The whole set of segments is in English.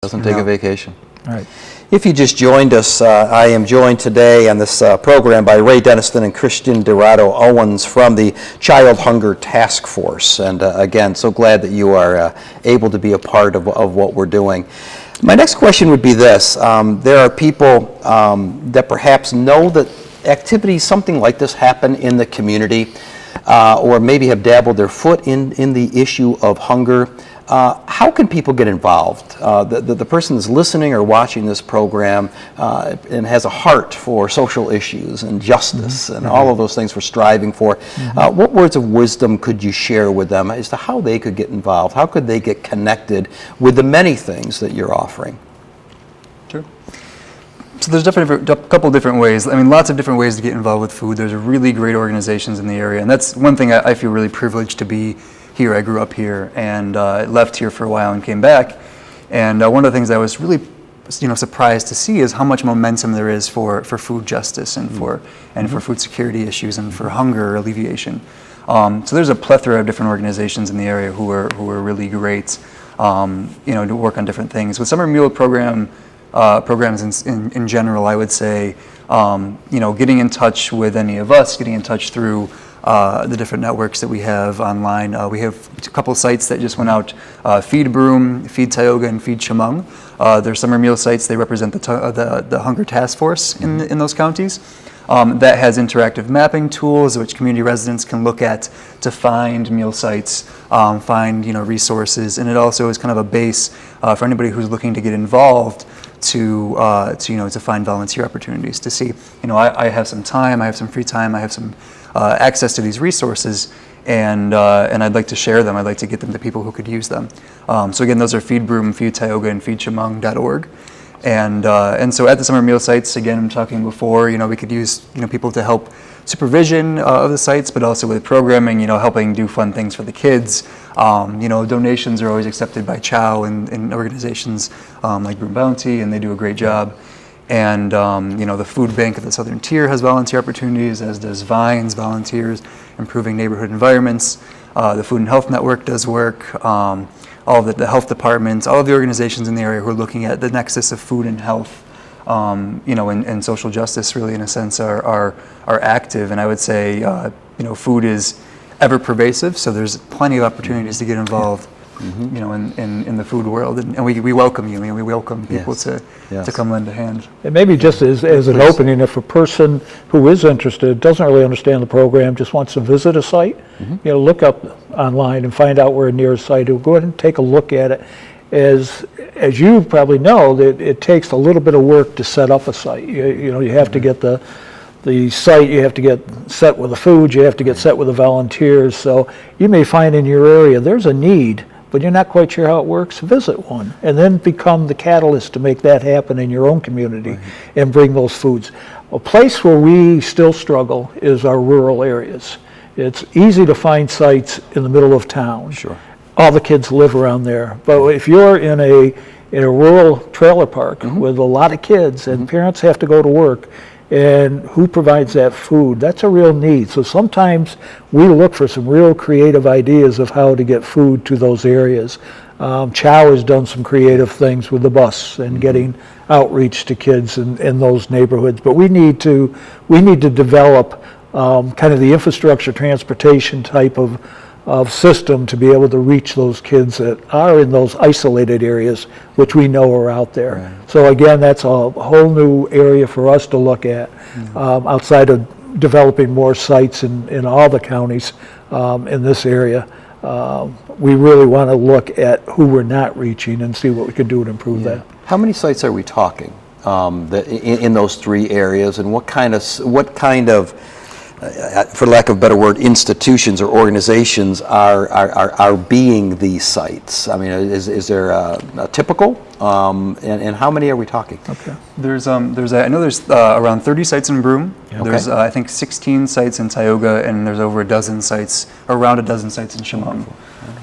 Doesn't take a vacation. All right. If you just joined us, I am joined today on this program by Ray Denniston and Christian DiRado Owens from the Child Hunger Task Force. And again, so glad that you are able to be a part of what we're doing. My next question would be this. There are people that perhaps know that activities, something like this, happen in the community, or maybe have dabbled their foot in the issue of hunger. How can people get involved? The person that's listening or watching this program and has a heart for social issues and justice and all of those things we're striving for, what words of wisdom could you share with them as to how they could get involved? How could they get connected with the many things that you're offering? Sure. So there's a couple different ways. I mean, lots of different ways to get involved with food. There's really great organizations in the area, and that's one thing I feel really privileged to be here. I grew up here and left here for a while and came back. And one of the things I was really, surprised to see is how much momentum there is for food justice and for food security issues and for hunger alleviation. So there's a plethora of different organizations in the area who are really great, to work on different things. With summer meal programs in general, I would say, getting in touch with any of us, getting in touch through the different networks that we have online. We have a couple sites that just went out, Feed Broome, Feed Tioga, and Feed Chemung. They're summer meal sites. They represent the Hunger Task Force in those counties. That has interactive mapping tools which community residents can look at to find meal sites, find resources, and it also is kind of a base for anybody who's looking to get involved to find volunteer opportunities, to see, I have some time, I have some free time, I have some access to these resources, and I'd like to share them. I'd like to get them to people who could use them. So again, those are Feed Broome, Feed Tioga, and feedchemung.org. And so at the summer meal sites, again, I'm talking before, we could use people to help supervision of the sites, but also with programming, helping do fun things for the kids. Donations are always accepted by CHOW and organizations like Broome Bounty, and they do a great job. And the food bank of the Southern Tier has volunteer opportunities, as does Vines volunteers, improving neighborhood environments. The Food and Health Network does work. All of the health departments, all of the organizations in the area who are looking at the nexus of food and health, and social justice, really, in a sense, are active. And I would say, food is ever pervasive, so there's plenty of opportunities to get involved. In the food world, and we welcome you. We welcome people to come lend a hand. And maybe just as an opening, if a person who is interested, doesn't really understand the program, just wants to visit a site, look up online and find out where a nearest site is. Go ahead and take a look at it. As you probably know, that it takes a little bit of work to set up a site. You have to get the site, you have to get set with the food, you have to get set with the volunteers. So you may find in your area there's a need, but you're not quite sure how it works. Visit one and then become the catalyst to make that happen in your own community and bring those foods. A place where we still struggle is our rural areas. It's easy to find sites in the middle of town. Sure. All the kids live around there. But if you're in a rural trailer park with a lot of kids and parents have to go to work, and who provides that food? That's a real need. So sometimes we look for some real creative ideas of how to get food to those areas. CHOW has done some creative things with the bus and getting outreach to kids in those neighborhoods. But we need to develop kind of the infrastructure transportation type of system to be able to reach those kids that are in those isolated areas, which we know are out there. Right. So again, that's a whole new area for us to look at, outside of developing more sites in all the counties in this area. We really want to look at who we're not reaching and see what we can do to improve that. How many sites are we talking in those three areas, and what kind of for lack of a better word, institutions or organizations are being these sites? I mean, is there a typical, and how many are we talking? Okay. I know there's around 30 sites in Broome. Okay. There's I think 16 sites in Tioga, and there's over around a dozen sites in Chemung.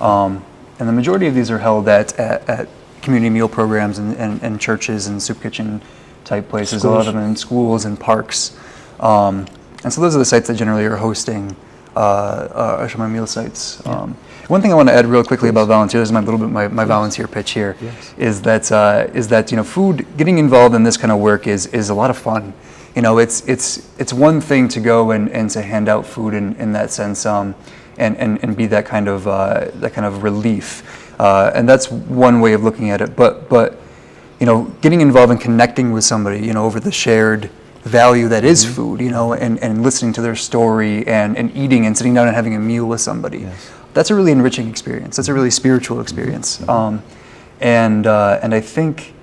And the majority of these are held at community meal programs and churches and soup kitchen type places. Schools. A lot of them in schools and parks. And so those are the sites that generally are hosting my meal sites. One thing I want to add real quickly about volunteers, my volunteer pitch here, is that food, getting involved in this kind of work is a lot of fun. It's one thing to go and to hand out food in that sense, and be that kind of relief, and that's one way of looking at it. But getting involved and connecting with somebody, over the shared value that is food, and listening to their story and eating and sitting down and having a meal with somebody. That's a really enriching experience. That's a really spiritual experience. And I think,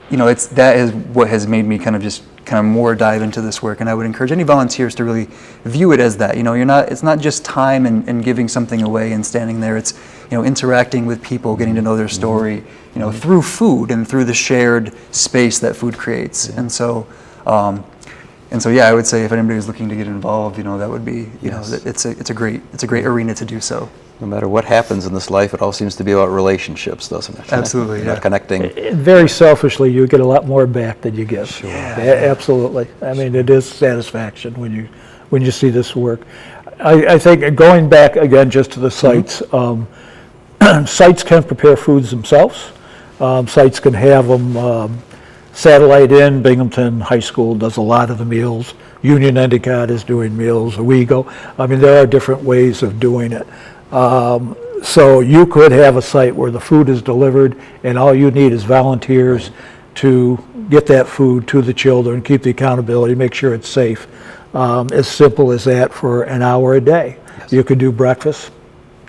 that is what has made me kind of more dive into this work. And I would encourage any volunteers to really view it as that. It's not just time and giving something away and standing there. It's, interacting with people, getting to know their story, through food and through the shared space that food creates. And so, I would say if anybody is looking to get involved, that would be, it's a great arena to do so. No matter what happens in this life, it all seems to be about relationships, doesn't it? Absolutely, yeah. Connecting. Very selfishly, you get a lot more back than you give. Sure. Absolutely. I mean, it is satisfaction when you see this work. I think going back again just to the sites, sites can prepare foods themselves. Sites can have them. Satellite Inn, Binghamton High School does a lot of the meals. Union Endicott is doing meals. Owego. I mean, there are different ways of doing it. So you could have a site where the food is delivered and all you need is volunteers to get that food to the children, keep the accountability, make sure it's safe. As simple as that for an hour a day. You could do breakfast.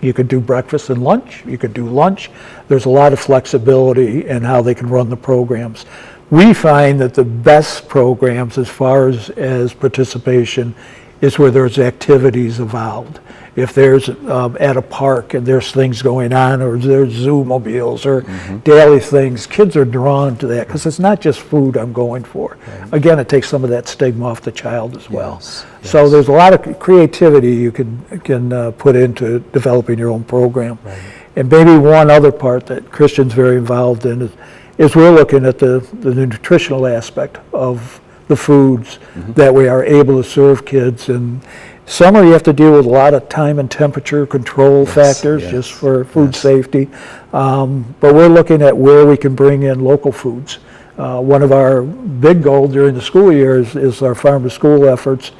You could do breakfast and lunch. You could do lunch. There's a lot of flexibility in how they can run the programs. We find that the best programs as far as participation is where there's activities involved. If there's at a park and there's things going on, or there's Zoomobiles or daily things, kids are drawn to that because it's not just food I'm going for. Right. Again, it takes some of that stigma off the child as well. Yes. So there's a lot of creativity you can put into developing your own program. Right. And maybe one other part that Christian's very involved in is we're looking at the nutritional aspect of the foods that we are able to serve kids. And summer you have to deal with a lot of time and temperature control factors just for food safety. But we're looking at where we can bring in local foods. One of our big goals during the school year is our farm to school efforts.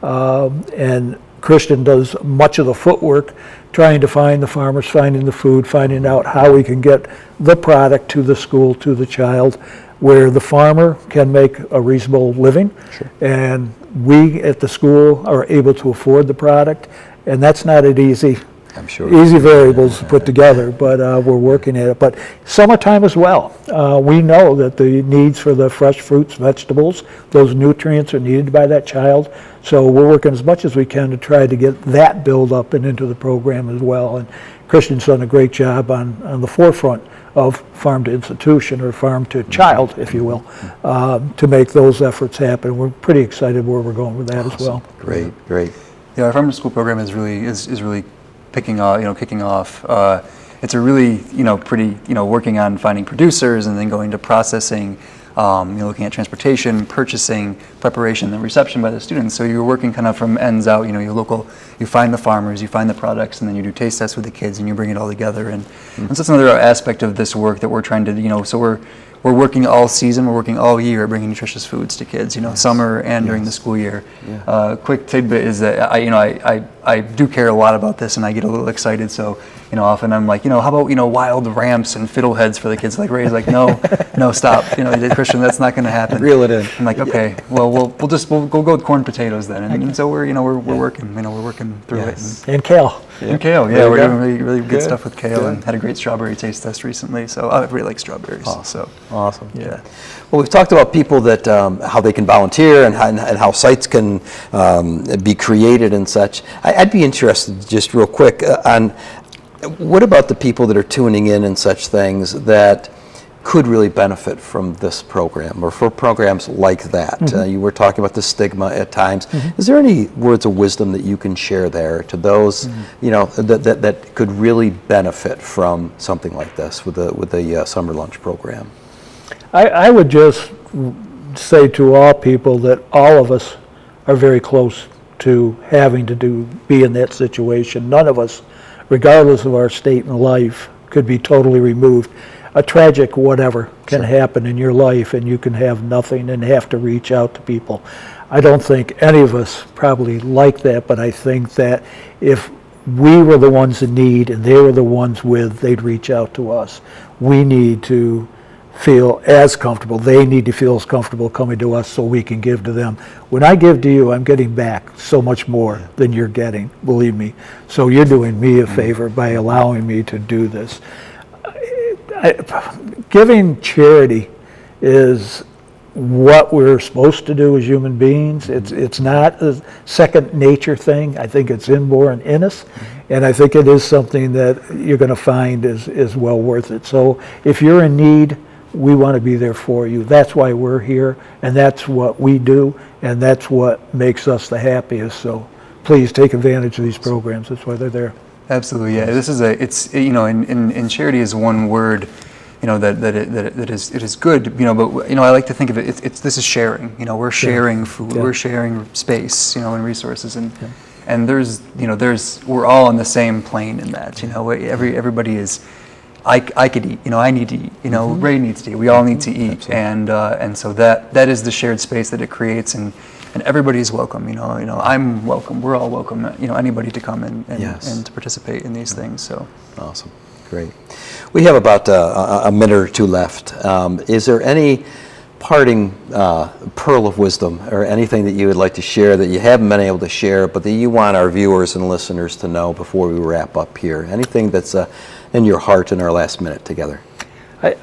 And Christian does much of the footwork, trying to find the farmers, finding the food, finding out how we can get the product to the school, to the child, where the farmer can make a reasonable living, and we at the school are able to afford the product, and that's not an easy variables to put together, but we're working at it. But summertime as well, we know that the needs for the fresh fruits, vegetables, those nutrients are needed by that child, so we're working as much as we can to try to get that build up and into the program as well. And Christian's done a great job on the forefront of farm to institution, or farm to child, if you will, to make those efforts happen. We're pretty excited where we're going with that as well. Great. Yeah, our farm to school program is really kicking off. It's a really, pretty, working on finding producers and then going to processing, looking at transportation, purchasing, preparation, and reception by the students. So you're working kind of from ends out, you find the farmers, you find the products, and then you do taste tests with the kids and you bring it all together. And so that's another aspect of this work that we're trying to, so we're working all season, we're working all year bringing nutritious foods to kids, summer and during the school year. Quick tidbit is that I do care a lot about this and I get a little excited. So, often I'm like, how about, wild ramps and fiddleheads for the kids? Like Ray's like, no, stop. Christian, that's not going to happen. Reel it in. I'm like, okay, well, we'll go with corn potatoes then. And so we're working, we're working through it. And kale. And kale, we're doing really good stuff with kale, and had a great strawberry taste test recently. So I really like strawberries. Awesome. Yeah. Well, we've talked about people that how they can volunteer and how sites can be created and such. I'd be interested, just real quick, on what about the people that are tuning in and such things that could really benefit from this program or for programs like that? You were talking about the stigma at times. Is there any words of wisdom that you can share there to those that could really benefit from something like this with the summer lunch program? I would just say to all people that all of us are very close to having to be in that situation. None of us, regardless of our state in life, could be totally removed. A tragic whatever can happen in your life, and you can have nothing and have to reach out to people. I don't think any of us probably like that, but I think that if we were the ones in need and they were the ones with, they'd reach out to us. We need to feel as comfortable. They need to feel as comfortable coming to us so we can give to them. When I give to you, I'm getting back so much more than you're getting, believe me. So you're doing me a favor by allowing me to do this. Giving charity is what we're supposed to do as human beings. It's not a second nature thing. I think it's inborn in us, and I think it is something that you're going to find is well worth it. So if you're in need, we want to be there for you. That's why we're here, and that's what we do, and that's what makes us the happiest. So please take advantage of these programs. That's why they're there. Absolutely, yeah. This is in charity is one word, that is good, but I like to think of it. This is sharing. We're sharing food, we're sharing space, and resources, and we're all on the same plane in that. Everybody is. I could eat. I need to eat. Ray needs to eat. We all need to eat, and so that is the shared space that it creates, and everybody's welcome. I'm welcome. We're all welcome. Anybody to come and to participate in these things. So awesome, great. We have about a minute or two left. Is there any parting pearl of wisdom or anything that you would like to share that you haven't been able to share, but that you want our viewers and listeners to know before we wrap up here? Anything that's in your heart in our last minute together?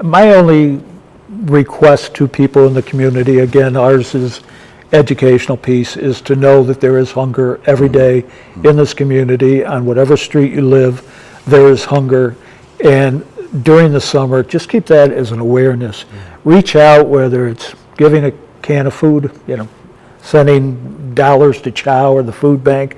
My only request to people in the community, again, ours is educational piece, is to know that there is hunger every day in this community. On whatever street you live, there is hunger. And during the summer, just keep that as an awareness. Reach out, whether it's giving a can of food, sending dollars to Chow or the food bank,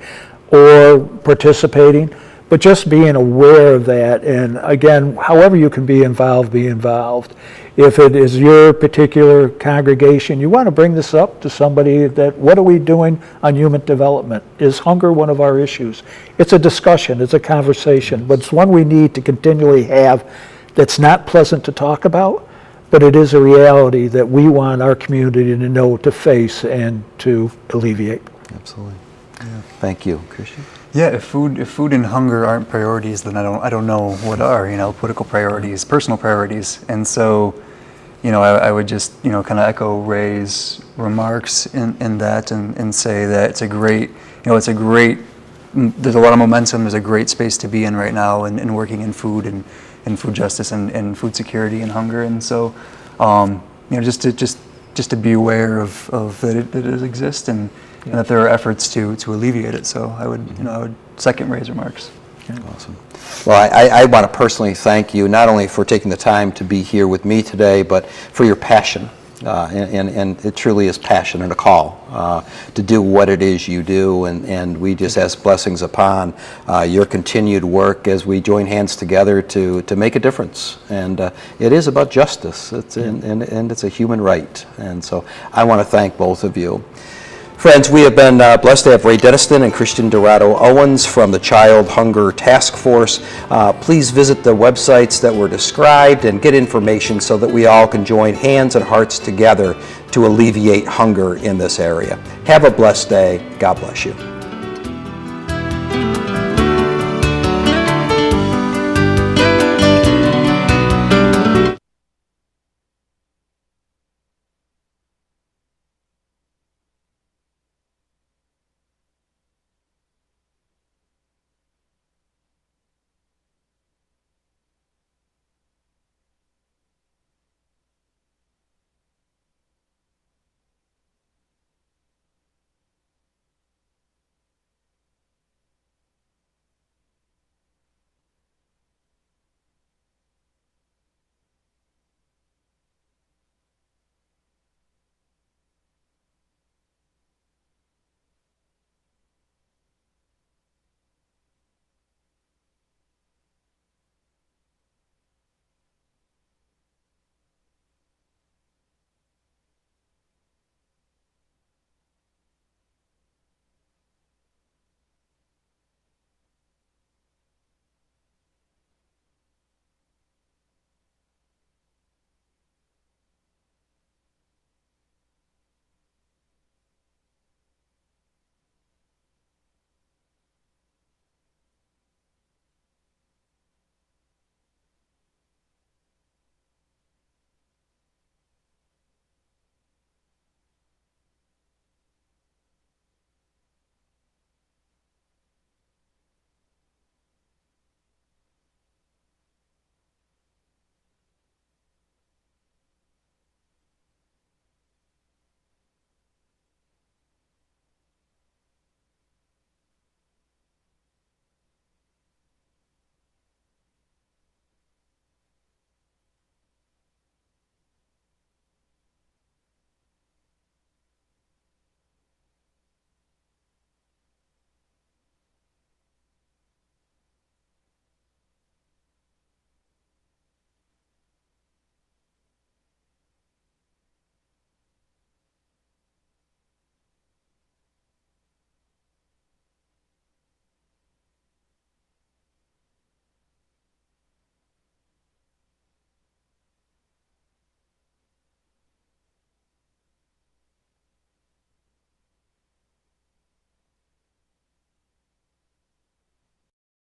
or participating, but just being aware of that. And again, however you can be involved, be involved. If it is your particular congregation, you want to bring this up to somebody that, what are we doing on human development? Is hunger one of our issues? It's a discussion, it's a conversation, but it's one we need to continually have that's not pleasant to talk about, but it is a reality that we want our community to know, to face, and to alleviate. Absolutely. Yeah. Thank you, Christian. Yeah, if food and hunger aren't priorities, then I don't know what are. Political priorities, personal priorities, and so, I would just kind of echo Ray's remarks in that, and say that it's a great. There's a lot of momentum. There's a great space to be in right now, and working in food and food justice and food security and hunger, and so, just to be aware of that it exists and that there are efforts to alleviate it. So I would second Ray's remarks. Awesome. Well, I want to personally thank you not only for taking the time to be here with me today, but for your passion. And it truly is passion and a call to do what it is you do, and we just ask blessings upon your continued work as we join hands together to make a difference. And it is about justice, and it's a human right. And so I want to thank both of you. Friends, we have been blessed to have Ray Denniston and Christian DiRado Owens from the Child Hunger Task Force. Please visit the websites that were described and get information so that we all can join hands and hearts together to alleviate hunger in this area. Have a blessed day. God bless you.